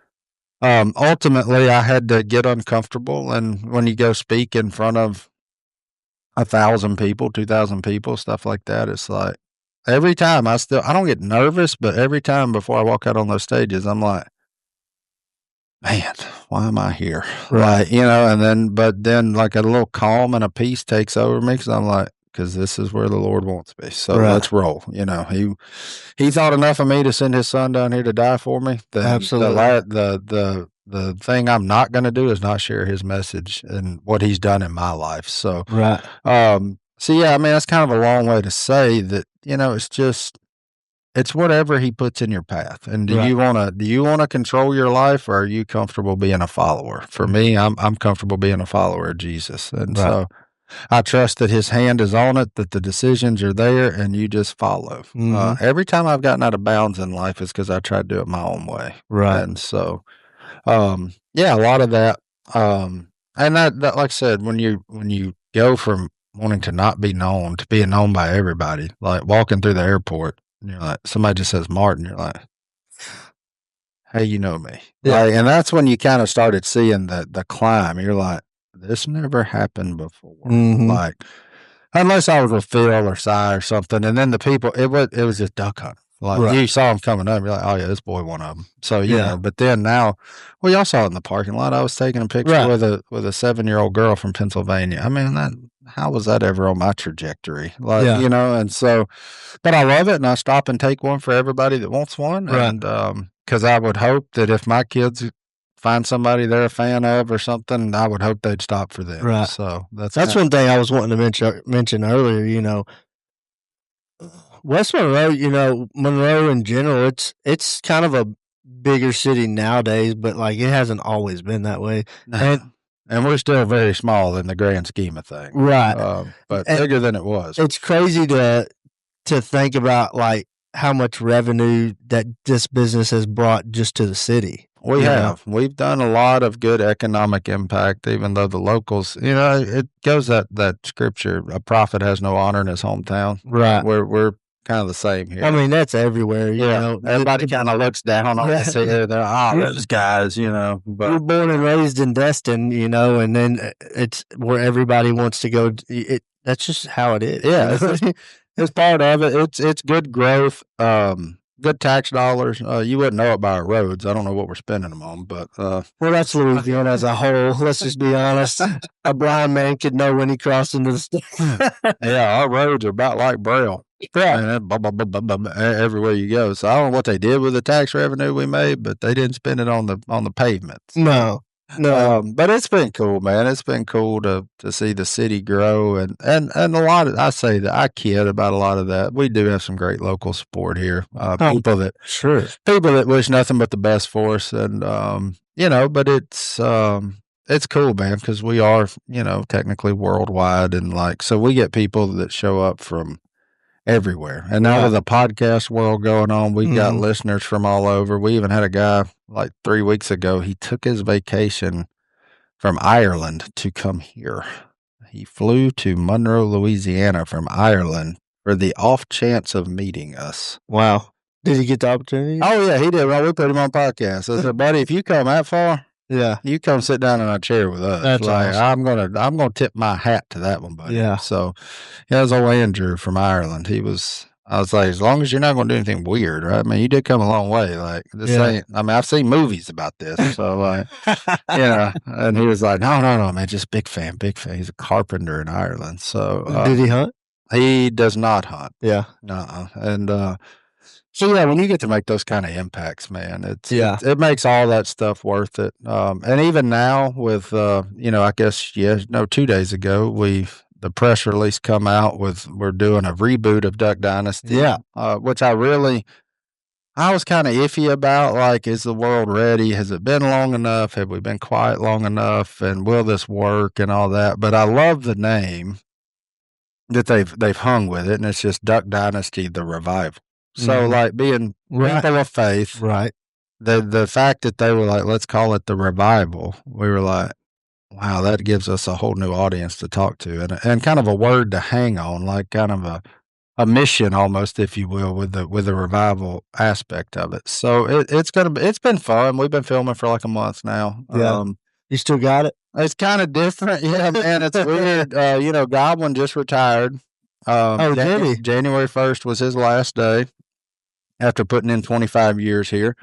ultimately I had to get uncomfortable. And when you go speak in front of 1,000 people, 2,000 people, stuff like that. It's like every time I don't get nervous, but every time before I walk out on those stages, I'm like, man, why am I here? Right. Like, but then like a little calm and a peace takes over me because I'm like, because this is where the Lord wants me. So let's roll. He thought enough of me to send his son down here to die for me. Absolutely. The thing I'm not going to do is not share his message and what he's done in my life. So, right. So yeah, I mean, that's kind of a long way to say that, it's whatever he puts in your path. And do you want to control your life, or are you comfortable being a follower? For me, I'm comfortable being a follower of Jesus. And so I trust that his hand is on it, that the decisions are there, and you just follow. Every time I've gotten out of bounds in life is because I tried to do it my own way. Right. And so, a lot of that. And that, like I said, when you go from wanting to not be known to being known by everybody, like walking through the airport, and you're like, somebody just says Martin, you're like, hey, you know me. Yeah. Like, and that's when you kind of started seeing the climb. You're like, this never happened before. Like, unless I was with Phil or Cy or something. And then the people, it was just duck hunting. Like, you saw him coming up, you're like, oh yeah, this boy one of them. So, but then now, well, y'all saw it in the parking lot. I was taking a picture with a 7-year-old girl from Pennsylvania. I mean, how was that ever on my trajectory? Like, and so, but I love it, and I stop and take one for everybody that wants one. And, because I would hope that if my kids find somebody they're a fan of or something, I would hope they'd stop for them. Right. So that's one thing I was wanting to mention earlier, West Monroe, Monroe in general, it's kind of a bigger city nowadays, but like it hasn't always been that way. And we're still very small in the grand scheme of things. Right. But bigger than it was. It's crazy to think about like how much revenue that this business has brought just to the city. We have. We've done a lot of good economic impact, even though the locals, it goes that scripture, a prophet has no honor in his hometown. Right. We're kind of the same here. I mean, that's everywhere, you know. Everybody kind of looks down on us. They're, those guys, But we're born and raised in Destin, and then it's where everybody wants to go. That's just how it is. Yeah, it's part of it. It's good growth. Good tax dollars. You wouldn't know it by our roads. I don't know what we're spending them on, but well, that's Louisiana as a whole. Let's just be honest. A blind man could know when he crossed into the state. Yeah, our roads are about like Braille. Yeah, and everywhere you go. So I don't know what they did with the tax revenue we made, but they didn't spend it on the pavements. No. But it's been cool, man. It's been cool to see the city grow, and a lot of, I say that I kid about a lot of that. We do have some great local support here. People that wish nothing but the best for us, and but it's cool, man, because we are technically worldwide, and so we get people that show up from everywhere. And now with the podcast world going on, we've got listeners from all over. We even had a guy like 3 weeks ago. He took his vacation from Ireland to come here. He flew to Monroe, Louisiana from Ireland for the off chance of meeting us. Wow. Did he get the opportunity? Oh, yeah, he did. Well, we put him on podcast. I said, buddy, if you come that far, you come sit down in our chair with us. That's awesome. I'm gonna tip my hat to that one, buddy. Yeah. So that was old Andrew from Ireland. I was like, as long as you're not gonna do anything weird, right? I mean, you did come a long way. Like this ain't. I mean, I've seen movies about this, so And he was like, no, man, just big fan. He's a carpenter in Ireland. So did he hunt? He does not hunt. Yeah. And so when you get to make those kind of impacts, man, it makes all that stuff worth it. And even now with, I guess, 2 days ago, the press release come out we're doing a reboot of Duck Dynasty. Yeah. Which I was kind of iffy about, like, is the world ready? Has it been long enough? Have we been quiet long enough? And will this work and all that? But I love the name that they've hung with it. And it's just Duck Dynasty, the Revival. So, like, being people of faith, right? The fact that they were like, let's call it the Revival, we were like, wow, that gives us a whole new audience to talk to, and kind of a word to hang on, like kind of a mission almost, if you will, with the revival aspect of it. So it's been fun. We've been filming for like a month now. Yeah. You still got it? It's kind of different. Yeah, man, it's weird. Goblin just retired. Did he? January 1st was his last day after putting in 25 years here.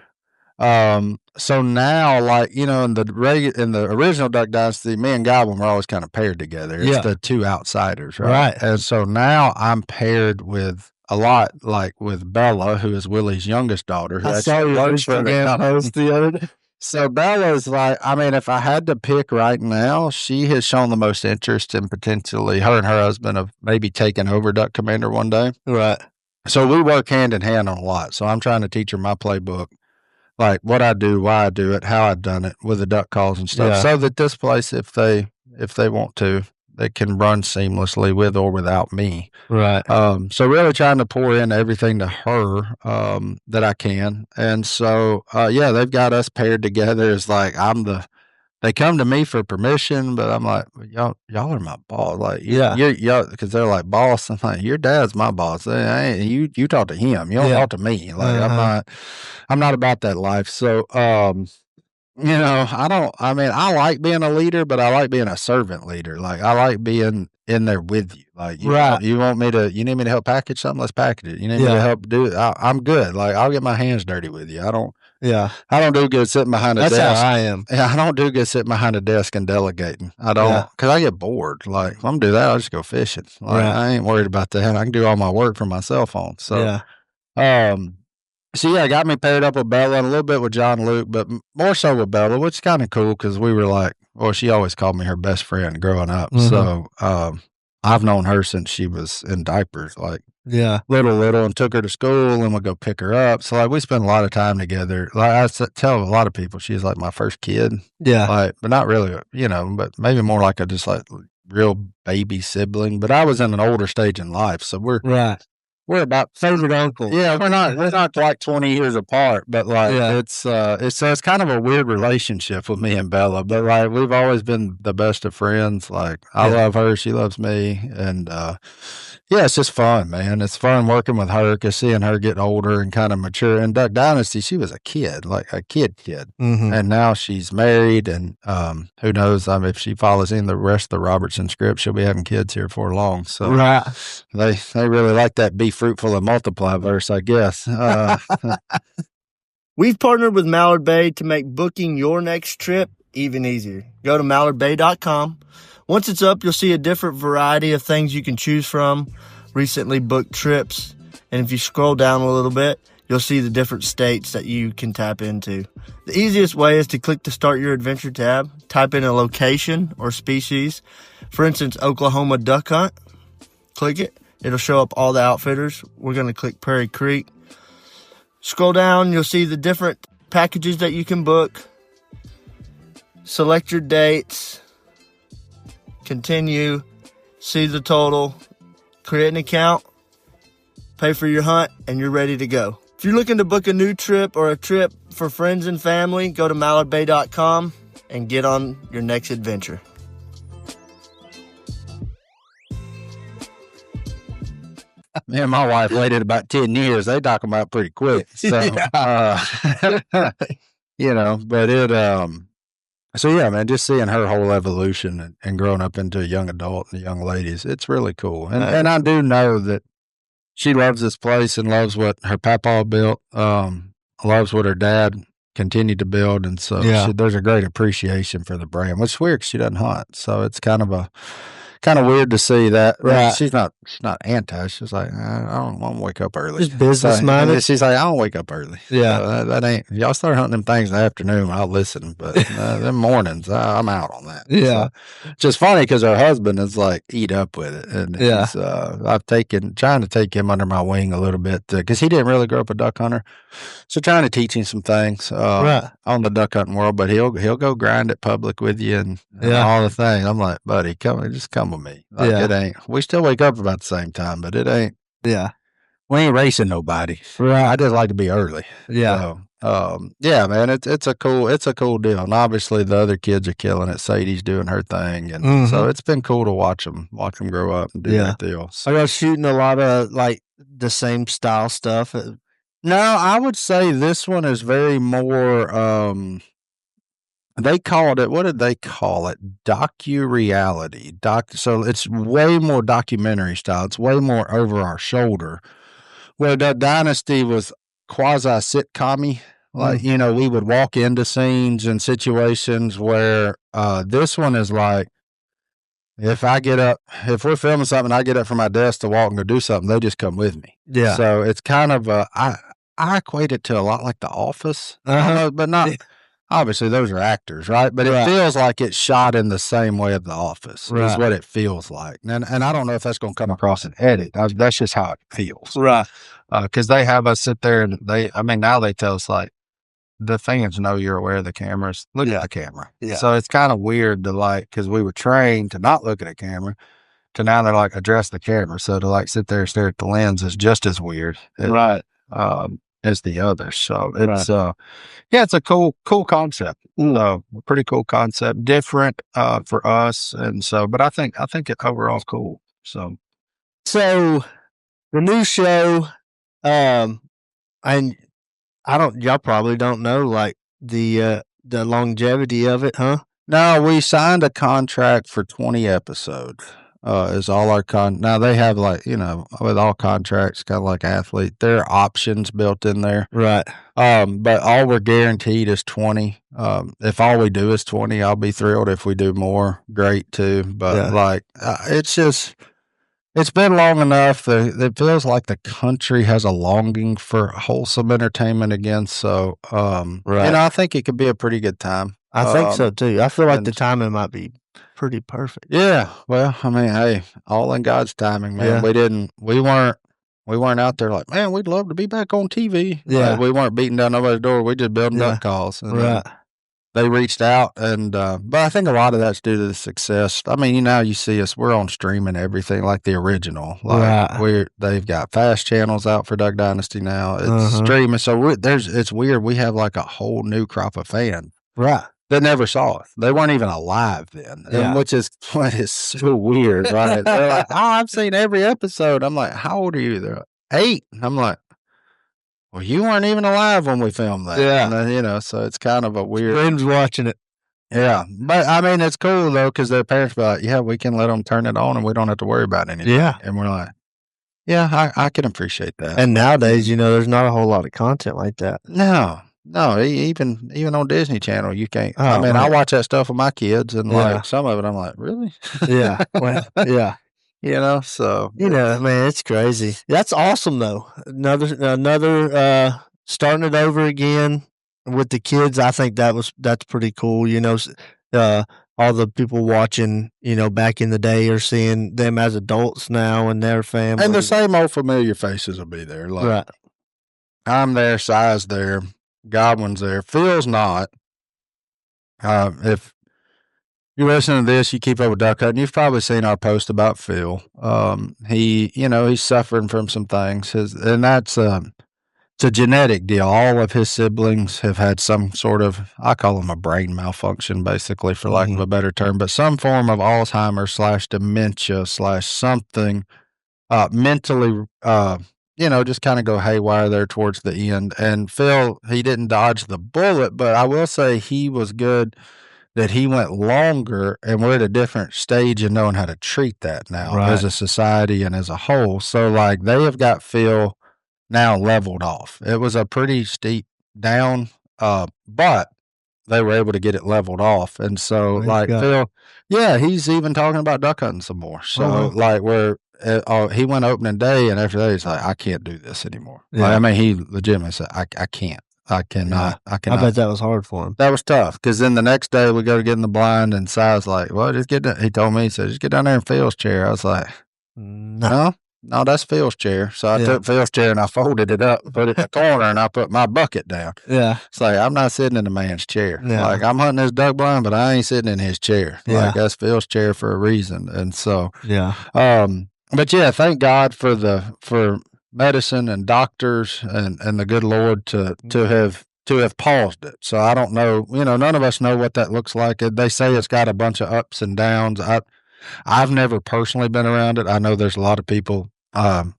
So now, in the original Duck Dynasty, me and Goblin were always kind of paired together. It's the two outsiders, right? And so now I'm paired with a lot, like with Bella, who is Willie's youngest daughter. Who I saw you post the other day. So Bella's if I had to pick right now, she has shown the most interest in potentially her and her husband of maybe taking over Duck Commander one day. Right. So we work hand in hand on a lot. So I'm trying to teach her my playbook, like what I do, why I do it, how I've done it with the duck calls and stuff, so that this place, if they want to, they can run seamlessly with or without me. Right. So really trying to pour in everything to her that I can. And so, they've got us paired together. It's like they come to me for permission, but I'm like, y'all are my boss. Like, y'all, because they're like, boss. I'm like, your dad's my boss. You talk to him. You don't talk to me. Like, I'm not about that life. So, I like being a leader, but I like being a servant leader. Like, I like being in there with you. Like, you need me to help package something? Let's package it. You need me to help do it? I'm good. Like, I'll get my hands dirty with you. I don't do good sitting behind a desk. That's how I am. Yeah, I don't do good sitting behind a desk and delegating. I don't, because I get bored. Like, if I'm do that, I'll just go fishing. Like, I ain't worried about that. I can do all my work from my cell phone. So, I got me paired up with Bella and a little bit with John Luke, but more so with Bella, which is kind of cool because we were like, she always called me her best friend growing up. Mm-hmm. So I've known her since she was in diapers, like little, and took her to school and would go pick her up. So like we spent a lot of time together. Like I tell a lot of people, she's like my first kid. Yeah. Like, but not really, but maybe more like a just like real baby sibling. But I was in an older stage in life, so we're about favorite uncle. Yeah, we're not like 20 years apart, but like it's kind of a weird relationship with me and Bella. But like we've always been the best of friends. Like I love her, she loves me, and it's just fun, man. It's fun working with her, cause seeing her get older and kind of mature. In Duck Dynasty, she was a kid, like a kid, mm-hmm. And now she's married, and who knows? If she follows in the rest of the Robertson script, she'll be having kids here for long. So they really like that be fruitful and multiply verse, I guess. We've partnered with Mallard Bay to make booking your next trip even easier. Go to mallardbay.com. Once it's up, you'll see a different variety of things you can choose from, recently booked trips. And if you scroll down a little bit, you'll see the different states that you can tap into. The easiest way is to click the Start Your Adventure tab, type in a location or species. For instance, Oklahoma duck hunt. Click it. It'll show up all the outfitters. We're going to click Prairie Creek. Scroll down, you'll see the different packages that you can book. Select your dates. Continue. See the total. Create an account. Pay for your hunt, and you're ready to go. If you're looking to book a new trip or a trip for friends and family, go to mallardbay.com and get on your next adventure. Me and my wife waited about 10 years. They talk about pretty quick. So, but man, just seeing her whole evolution and growing up into a young adult and young ladies, it's really cool. And I do know that she loves this place and loves what her papa built, loves what her dad continued to build. And so there's a great appreciation for the brand, which is weird because she doesn't hunt. So it's kind of weird to see that. Right. She's not anti. She's like, I don't want to wake up early. Just business minded. She's like, I don't wake up early. Yeah. So that ain't, y'all start hunting them things in the afternoon, I'll listen. But them mornings, I'm out on that. Yeah. So, just funny because her husband is like, eat up with it. And he's, I've trying to take him under my wing a little bit because he didn't really grow up a duck hunter. So trying to teach him some things on the duck hunting world, but he'll go grind it public with you and all the things. I'm like, buddy, just come with me. Like, it ain't. We still wake up about the same time, but it ain't. Yeah, we ain't racing nobody. Right. I just like to be early. Yeah. So, man, it's a cool deal, and obviously the other kids are killing it. Sadie's doing her thing, and so it's been cool to watch them grow up and do their deal. So. Are y'all shooting a lot of like the same style stuff? No, I would say this one is very more They called it, what did they call it? Docu-reality. So it's way more documentary style. It's way more over our shoulder. Where Duck Dynasty was quasi-sitcom-y. Like, we would walk into scenes and situations where this one is like, if we're filming something, I get up from my desk to walk and go do something, they just come with me. Yeah. So it's kind of I equate it to a lot like The Office, but not. Obviously, those are actors, right? But it feels like it's shot in the same way of The Office. Is what it feels like. And I don't know if that's going to come across in edit. That's just how it feels, Right. Because they have us sit there and now they tell us like, the fans know you're aware of the cameras. Look at the camera. Yeah. So it's kind of weird to because we were trained to not look at a camera, to now they're like, address the camera. So to sit there and stare at the lens is just as weird. As the others. So it's it's a cool concept. So a pretty cool concept, different for us, and so. But I think it overall's cool. So the new show, and y'all probably don't know like the longevity of it, huh? No, we signed a contract for 20 episodes. Is all our now they have with all contracts, kind of like athlete, there are options built in there. Right. But all we're guaranteed is 20. If all we do is 20, I'll be thrilled. If we do more, great too. But it's been long enough that it feels like the country has a longing for wholesome entertainment again. So, I think it could be a pretty good time. I think so too. I feel like the timing might be pretty perfect. Yeah. Well, hey, all in God's timing, man. Yeah. We weren't out there like, man, we'd love to be back on TV. Yeah. We weren't beating down nobody's door. We just building duck calls. And they reached out but I think a lot of that's due to the success. I mean, you see us, we're on streaming everything like the original. They've got fast channels out for Duck Dynasty now. It's streaming. So it's weird. We have like a whole new crop of fans. Right. That never saw us. They weren't even alive then, which is what is so weird, right? They're like, oh, I've seen every episode. I'm like, how old are you? They're like, 8. I'm like, well, you weren't even alive when we filmed that. Yeah. And then, so it's kind of a weird. Friends watching it. Yeah. But I mean, it's cool though, because their parents be like, yeah, we can let them turn it on and we don't have to worry about anything. Yeah. And we're like, yeah, I can appreciate that. And nowadays, there's not a whole lot of content like that. No, even on Disney Channel, you can't. Oh, I mean, I watch that stuff with my kids, and Yeah. some of it, I'm like, really? Yeah. Well, yeah. So man, it's crazy. That's awesome though. Another starting it over again with the kids. I think that's pretty cool. All the people watching, back in the day are seeing them as adults now and their family. and the same old familiar faces will be there. Like Right. I'm there, Si's there, Godwin's there, Phil's not. If you're listening to this, you keep up with duck hunting, you've probably seen our post about Phil. He's suffering from some things. And that's it's a genetic deal. All of his siblings have had some sort of, I call them a brain malfunction, basically, for lack of a better term, but some form of Alzheimer's / dementia / something mentally, just kind of go haywire there towards the end. And Phil, he didn't dodge the bullet, but I will say he was good that he went longer, and we're at a different stage in knowing how to treat that now as a society and as a whole. So, they have got Phil now leveled off. It was a pretty steep down, but they were able to get it leveled off. And so, Phil, he's even talking about duck hunting some more. So, he went opening day, and after that, he's like, I can't do this anymore. Yeah. He legitimately said, I can't. I cannot. I bet that was hard for him. That was tough, because then the next day we go to get in the blind, and Si's like, well, just get down. He told me, he said, just get down there in Phil's chair. I was like, no, that's Phil's chair. So I took Phil's chair and I folded it up, put it in the corner, and I put my bucket down. Yeah. It's like, I'm not sitting in the man's chair. Yeah. I'm hunting this duck blind, but I ain't sitting in his chair. Yeah. That's Phil's chair for a reason. And so, yeah. But thank God for medicine and doctors and the good Lord to have paused it. So I don't know, none of us know what that looks like. They say it's got a bunch of ups and downs. I've never personally been around it. I know there's a lot of people, and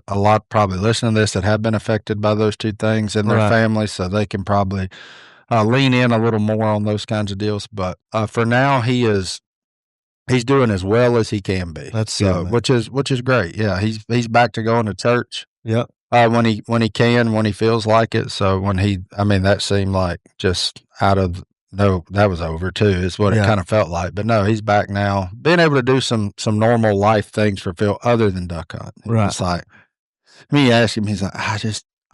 a lot probably listening to this that have been affected by those two things in their families, so they can probably lean in a little more on those kinds of deals. But for now, he's doing as well as he can be. That's so, which is great. Yeah, he's back to going to church. Yep. When he can, when he feels like it. So that seemed like just out of that was over too, is what it kind of felt like. But no, he's back now, being able to do some normal life things for Phil other than duck hunt. Right. It's like me asking him, he's like,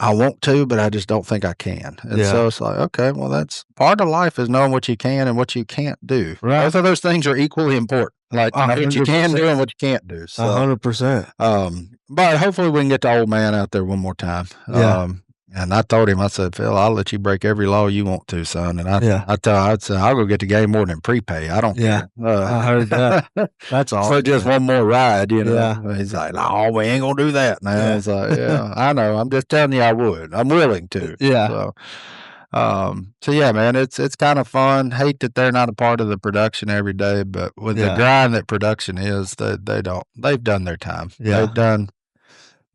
I want to, but I just don't think I can. And so it's like, okay, well, that's part of life, is knowing what you can and what you can't do. Right. Both of those things are equally important. Like what you can do and what you can't do. So 100%. But hopefully we can get the old man out there one more time. Yeah. And I told him, I said, Phil, I'll let you break every law you want to, son. And I'd say, I'll go get the game more than prepay. I don't care. I heard that. That's awesome. So just one more ride, Yeah. He's like, no, we ain't going to do that now. I was like, yeah, I know. I'm just telling you I would. I'm willing to. Yeah. So yeah, man, it's kind of fun. Hate that they're not a part of the production every day, but with the grind that production is, they've done their time. Yeah.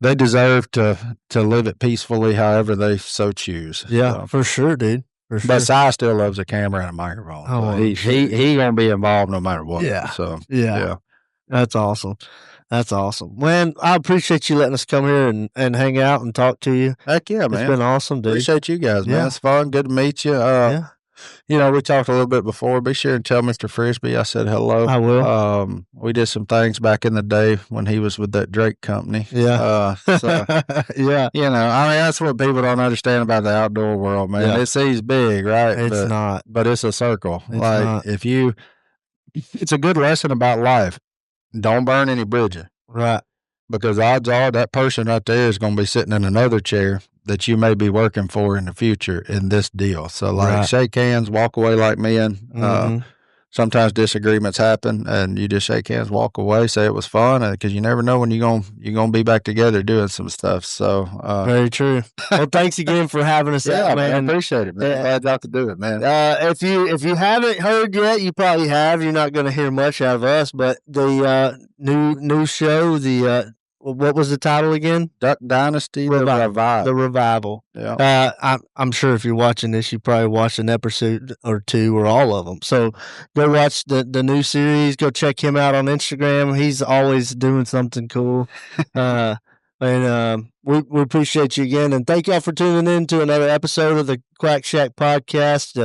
They deserve to live it peacefully, however they so choose. Yeah, for sure, dude. For sure. But Si still loves a camera and a microphone. Oh, he gonna be involved no matter what. Yeah. So yeah. That's awesome. That's awesome. Man, I appreciate you letting us come here and hang out and talk to you. Heck yeah, man. It's been awesome, dude. Appreciate you guys, man. Yeah. It's fun. Good to meet you. We talked a little bit before. Be sure and tell Mr. Frisbee I said hello. I will. We did some things back in the day when he was with that Drake company. Yeah. Yeah. That's what people don't understand about the outdoor world, man. Yeah. It seems big, right? It's not. But it's a circle. It's not. It's a good lesson about life. Don't burn any bridges. Right. Because odds are that person right there is going to be sitting in another chair that you may be working for in the future in this deal. So shake hands, walk away like men. Mm-hmm. Sometimes disagreements happen and you just shake hands, walk away, say it was fun, because you never know when you're going to be back together doing some stuff. So very true. Well, thanks again for having us out, man. I appreciate it, man. Glad y'all could do it, man. If you haven't heard yet, you probably have. You're not going to hear much out of us, but the new show, what was the title again? Duck Dynasty, The Revival. Yeah. I'm sure if you're watching this, you probably watched an episode or two or all of them. So go watch the new series. Go check him out on Instagram. He's always doing something cool. And we appreciate you again. And thank y'all for tuning in to another episode of the Quack Shack podcast.